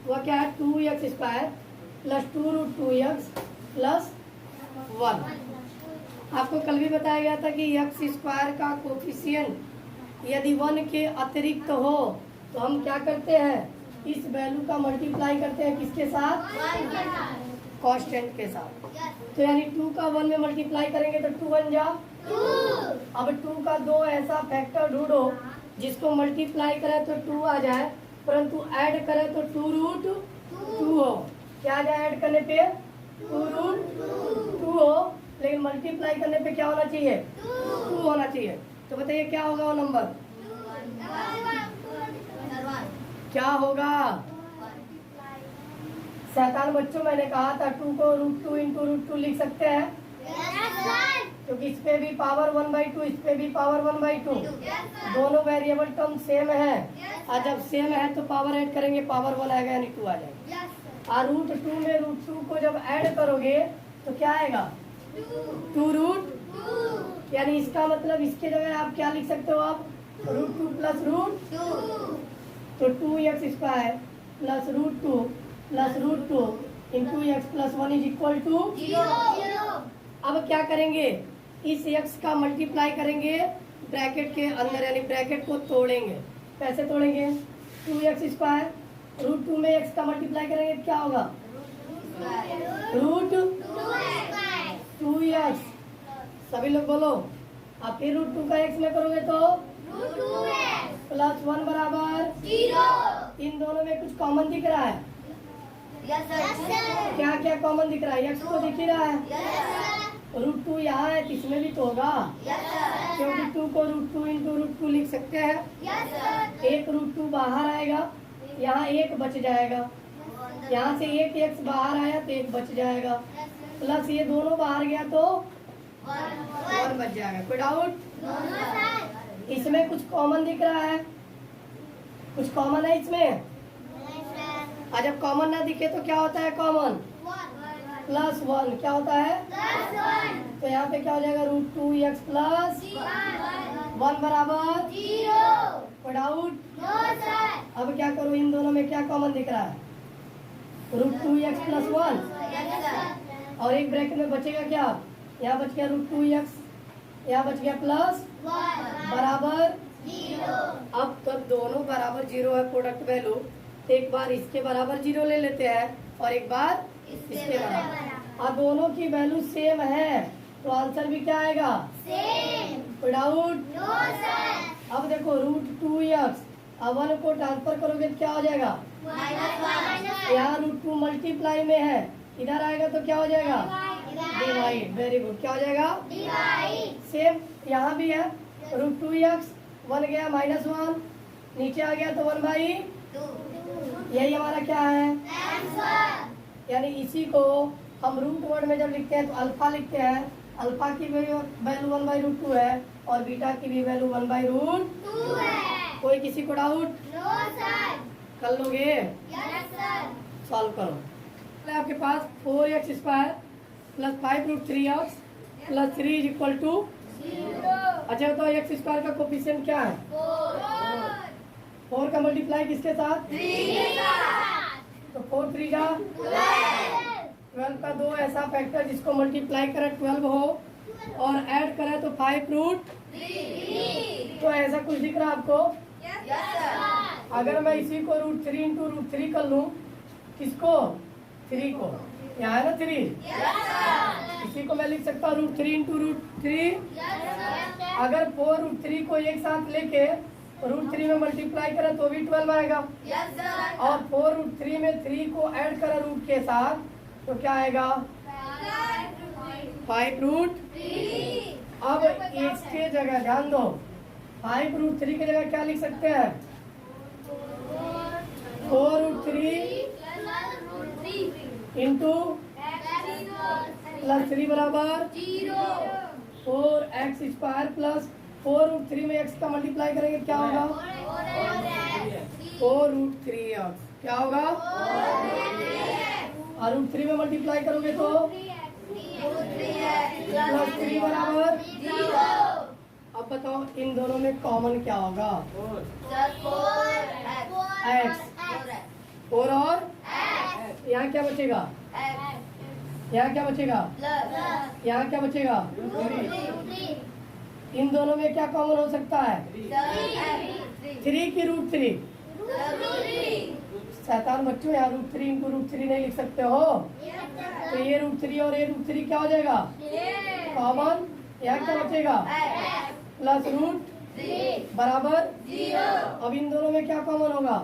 वह क्या है 2x² प्लस 2√2x प्लस 1। आपको कल भी बताया गया था कि x² का कोफिशिएंट यदि 1 के अतिरिक्त हो तो हम क्या करते हैं, इस वैल्यू का मल्टीप्लाई करते हैं किसके साथ, कांस्टेंट के साथ। तो यानी 2 का 1 में मल्टीप्लाई करेंगे तो 2 बन जा 2। अब 2 का 2 ऐसा फैक्टर ढूंढो जिसको मल्टीप्लाई करें तो 2 आ जाए, परंतु ऐड करें तो 2√2 हो। क्या आ जाए ऐड करने पे 2√2 हो, लेकिन मल्टीप्लाई करने पे क्या होना चाहिए 2 होना चाहिए। तो बताइए क्या होगा वो नंबर, क्या होगा। शैतान बच्चों मैंने कहा था 2 को √2 इंटू √2 लिख सकते हैं, क्योंकि इस पे भी पावर 1/2 इस पे भी पावर 1/2, दोनों वेरिएबल टर्म सेम है। और जब सेम है तो पावर ऐड करेंगे, पावर 1 आएगा यानी 2 आ जाएगा। और √2 में √2 को जब ऐड करोगे तो क्या आएगा 2√2, यानी इसका मतलब इसके जगह आप क्या लिख सकते हो, आप √2 प्लस √2, तो 2x² प्लस √2 प्लस √2 इंटू x plus 1 is equal to 0। अब क्या करेंगे, इस x का मल्टीप्लाई करेंगे ब्रैकेट के अंदर, यानी ब्रैकेट को तोड़ेंगे। कैसे तोड़ेंगे, 2x² √2 में x का मल्टीप्लाई करेंगे क्या होगा √2x। सभी लोग बोलो। अब फिर √2 का x में करोगे तो प्लस 1 बराबर 0। इन दोनों में कुछ कॉमन दिख रहा है, क्या क्या कॉमन दिख रहा है, x तो दिख ही रहा है, √2 यहाँ है, इसमें भी तो होगा, क्योंकि 2 को √2 इंटू √2 लिख सकते हैं। एक √2 बाहर आएगा, यहाँ 1 बच जाएगा, यहाँ से एक x बाहर आया तो 1 बच जाएगा, प्लस ये दोनों बाहर गया तो 1 बच जाएगा। कोई डाउट, इसमें कुछ कॉमन दिख रहा है, कुछ कॉमन है इसमें। और जब कॉमन ना दिखे तो क्या होता है, कॉमन प्लस 1 क्या होता है, तो यहाँ पे क्या हो जाएगा √2x प्लस 1 बराबर 0। कोई डाउट, अब क्या करो, इन दोनों में क्या कॉमन दिख रहा है, √2x प्लस 1, और एक ब्रैकेट में बचेगा क्या, यहाँ बच गया √2x, यहाँ बच गया प्लस बराबर 0। अब तब दोनों बराबर 0 है प्रोडक्ट वैल्यू, तो एक बार इसके बराबर 0 ले लेते हैं और एक बार इसके बराबर। अब दोनों की वैल्यू सेम है तो आंसर भी क्या आएगा सेम। कोई डाउट, अब देखो √2x, अब 1 को ट्रांसफर करोगे तो क्या हो जाएगा, यहाँ √2 मल्टीप्लाई में है, इधर आएगा तो क्या हो जाएगा डिवाइड। वेरी गुड, क्या हो जाएगा डिवाइड। सेम यहाँ भी है, √2x 1 गया -1, नीचे आ गया तो 1/2, यही हमारा क्या है आंसर। यानी इसी को हम रूट वर्ड में जब लिखते हैं तो अल्फा लिखते हैं, अल्फा की वैल्यू 1/√2 है और बीटा की भी वैल्यू 1/√2 है। कोई किसी को डाउट, नो सर, कर लोगे, यस सर, सॉल्व करो। आपके पास 4x² plus 5√3x plus 3 is equal to 0। अच्छा तो x² का कोफिशिएंट क्या है 4 का मल्टीप्लाई किसके साथ 3 के साथ, तो 4 3 जा 12 का 2 ऐसा फैक्टर जिसको मल्टीप्लाई करें 12 हो और ऐड करें तो 5√3। तो ऐसा कुछ दिख रहा है आपको, यस सर। अगर मैं इसी को √3 इंटू √3 कर लूँ, किसको 3 को, यहाँ है ना 3, इसी को मैं लिख सकता हूँ √3 इंटू √3। अगर 4√3 को एक साथ लेके √3 में मल्टीप्लाई करें तो भी 12 आएगा, और 4√3 में 3 को ऐड करें रूट के साथ तो क्या आएगा 5√3। अब इसके जगह ध्यान दो, 5√3 की जगह क्या लिख सकते हैं 4√3 इंटू प्लस 3 बराबर 4x² प्लस 4√3 में x का मल्टीप्लाई करेंगे क्या होगा 4√3x, क्या होगा और √3 में मल्टीप्लाई करोगे तो प्लस 3 बराबर 0। अब बताओ इन दोनों में कॉमन क्या होगा x, 4 और यहाँ क्या बचेगा? यहाँ क्या बचेगा? यहाँ क्या बचेगा? इन दोनों में क्या कॉमन हो सकता है? 3 की √3। शैतान बच्चों, यहाँ √3 इंटू √3 नहीं लिख सकते हो, तो ये √3 और ये √3 क्या हो जाएगा? कॉमन। यहाँ क्या बचेगा? प्लस √3 बराबर 0। अब इन दोनों में क्या कॉमन होगा?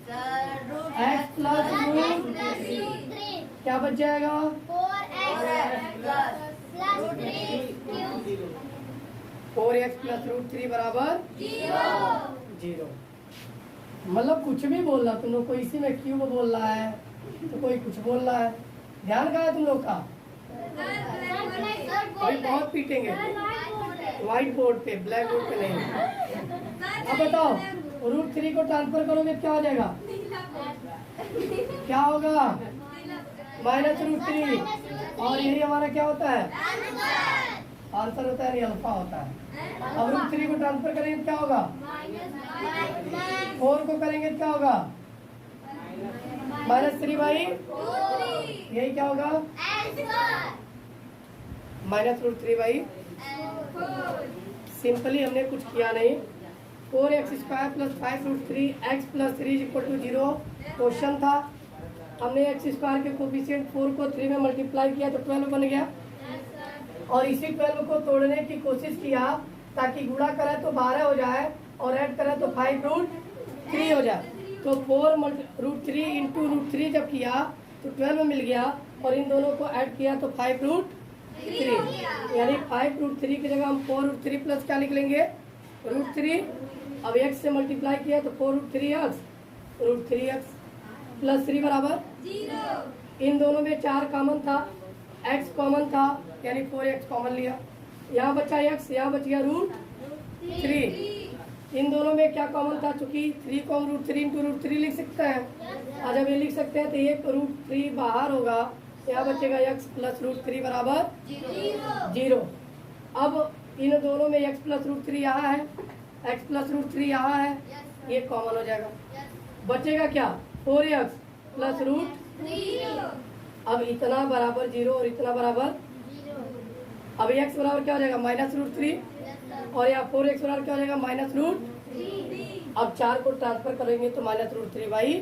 x प्लस √3 क्या बच जाएगा? 4x प्लस √3 बराबर 0। मतलब कुछ भी बोल रहा तुम लोग को, इसी में क्यूब बोल रहा है तो कोई कुछ बोल रहा है। ध्यान कहाँ है तुम लोग का? अभी बहुत पीटेंगे व्हाइट बोर्ड पे, ब्लैक बोर्ड पे नहीं। अब बताओ, √3 को ट्रांसफर करोगे क्या हो जाएगा? क्या होगा? -√3। और यही हमारा क्या होता है? आंसर होता है, नहीं अल्फा होता है। अब √3 को ट्रांसफर करेंगे क्या होगा? 4 को करेंगे क्या होगा? -3/4। यही क्या होगा? -√3/4। सिंपली हमने कुछ किया नहीं। 4x² + 5√3 x + 3 = 0 क्वेश्चन था। हमने x² के कोफिशिएंट 4 को 3 में मल्टीप्लाई किया तो 12 बन गया, और इसी 12 को तोड़ने की कोशिश किया ताकि गुणा करें तो 12 हो जाए और ऐड करें तो 5√3 हो जाए। तो 4√3 इंटू √3 जब किया तो 12 मिल गया, और इन दोनों को ऐड किया तो 5√3, यानी 5√3 की जगह हम 4√3 प्लस क्या लिख लेंगे? √3। अब x से मल्टीप्लाई किया तो 4√3x √3x प्लस 3 बराबर 0। इन दोनों में 4 कॉमन था, x कॉमन था यानी 4x कॉमन लिया। यहाँ बचा x, यहाँ बच गया √3। इन दोनों में क्या कॉमन था? चूंकि 3 को हम √3 इंटू √3 लिख सकते हैं, और जब ये लिख सकते हैं तो एक √3 बाहर होगा, यहाँ बचेगा x प्लस √3 बराबर 0। अब इन दोनों में x प्लस √3 यहाँ है, x प्लस √3 यहाँ है, ये कॉमन हो जाएगा। बचेगा क्या? 4x plus √3। अब इतना बराबर 0 और इतना बराबर 0। अब x बराबर क्या हो जाएगा? -√3, और यहाँ 4x बराबर क्या हो जाएगा? -√3। अब 4 को ट्रांसफर करेंगे तो -√3/4।